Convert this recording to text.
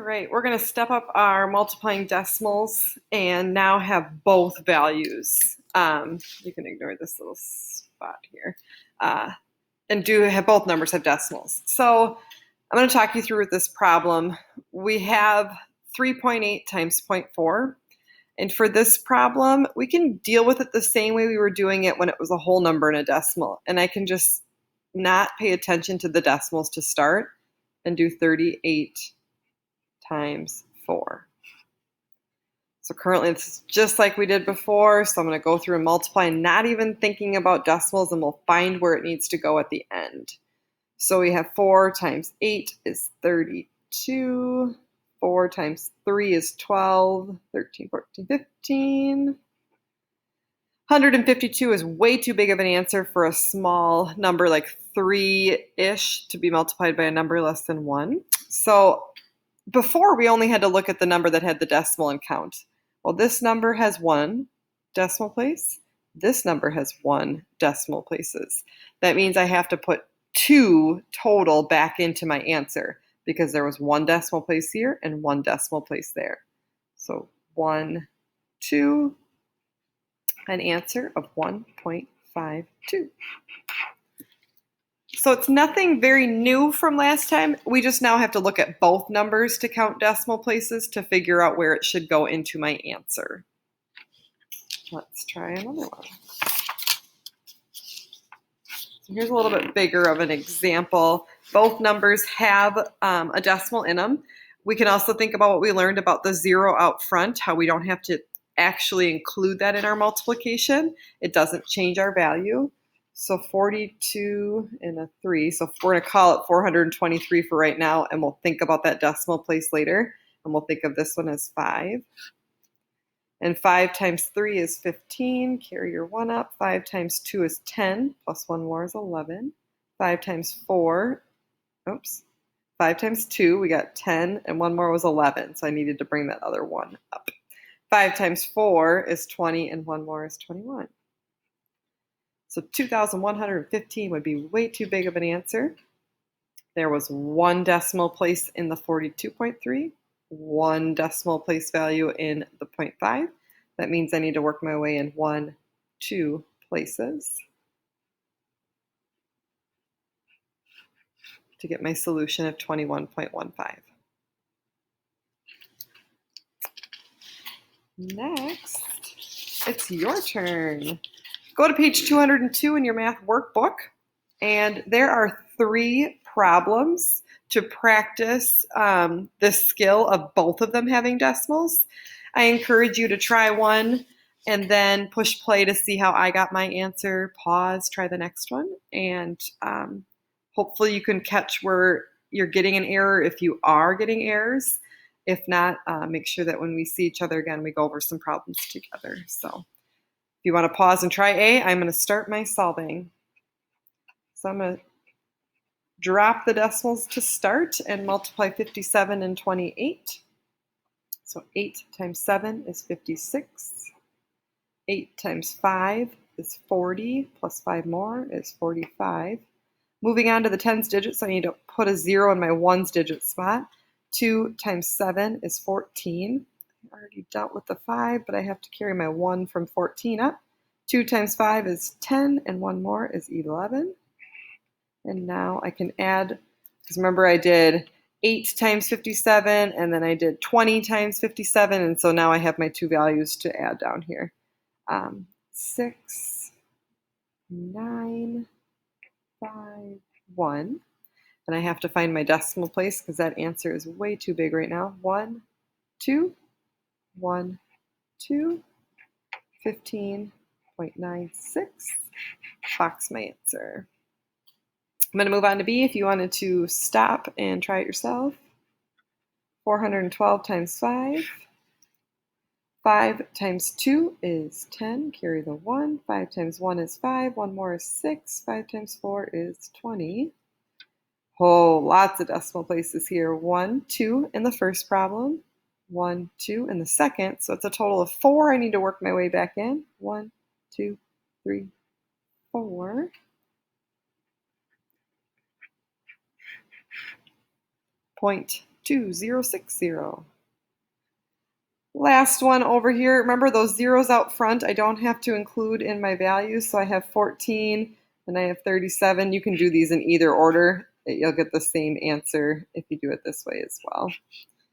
right, we're going to step up our multiplying decimals and now have both values. You can ignore this little spot here. And have both numbers have decimals. So I'm going to talk you through with this problem. We have 3.8 times 0.4. And for this problem, we can deal with it the same way we were doing it when it was a whole number and a decimal. And I can just not pay attention to the decimals to start and do 38 times 4. So currently it's just like we did before. So I'm going to go through and multiply, not even thinking about decimals, and we'll find where it needs to go at the end. So we have 4 times 8 is 32. 4 times 3 is 12. 13, 14, 15. 152 is way too big of an answer for a small number like 3-ish to be multiplied by a number less than 1. So before, we only had to look at the number that had the decimal and count. Well, this number has 1 decimal place. This number has 1 decimal places. That means I have to put 2 total back into my answer because there was 1 decimal place here and 1 decimal place there. So 1, 2, an answer of 1.52. So it's nothing very new from last time. We just now have to look at both numbers to count decimal places to figure out where it should go into my answer. Let's try another one. So here's a little bit bigger of an example. Both numbers have a decimal in them. We can also think about what we learned about the 0 out front, how we don't have to actually include that in our multiplication. It doesn't change our value. So 42 and a 3. So we're going to call it 423 for right now, and we'll think about that decimal place later. And we'll think of this one as 5. And 5 times 3 is 15. Carry your 1 up. 5 times 2 is 10. Plus 1 more is 11. 5 times 4, 5 times 2, we got 10, and 1 more was 11. So I needed to bring that other 1 up. 5 times 4 is 20, and 1 more is 21. So 2,115 would be way too big of an answer. There was 1 decimal place in the 42.3, 1 decimal place value in the 0.5. That means I need to work my way in 1, 2 places to get my solution of 21.15. Next, it's your turn. Go to page 202 in your math workbook, and there are 3 problems to practice the skill of both of them having decimals. I encourage you to try one and then push play to see how I got my answer. Pause, try the next one, and hopefully you can catch where you're getting an error if you are getting errors. If not, make sure that when we see each other again, we go over some problems together. So if you want to pause and try A, I'm going to start my solving. So I'm going to drop the decimals to start and multiply 57 and 28. So 8 times 7 is 56. 8 times 5 is 40, plus 5 more is 45. Moving on to the tens digits, I need to put a 0 in my ones digit spot. 2 times 7 is 14. I already dealt with the 5, but I have to carry my 1 from 14 up. 2 times 5 is 10, and 1 more is 11. And now I can add, because remember I did 8 times 57, and then I did 20 times 57, and so now I have my 2 values to add down here. 6, 9, 5, 1. And I have to find my decimal place because that answer is way too big right now. 1, 2, 1, 2, 15.96. Box my answer. I'm going to move on to B if you wanted to stop and try it yourself. 412 times 5. 5 times 2 is 10. Carry the 1. 5 times 1 is 5. 1 more is 6. 5 times 4 is 20. Oh, lots of decimal places here. 1, 2 in the first problem. 1, 2 in the second. So it's a total of 4. I need to work my way back in. 1, 2, 3, 4. Point 2060. Last one over here. Remember those zeros out front I don't have to include in my values. So I have 14 and I have 37. You can do these in either order. You'll get the same answer if you do it this way as well.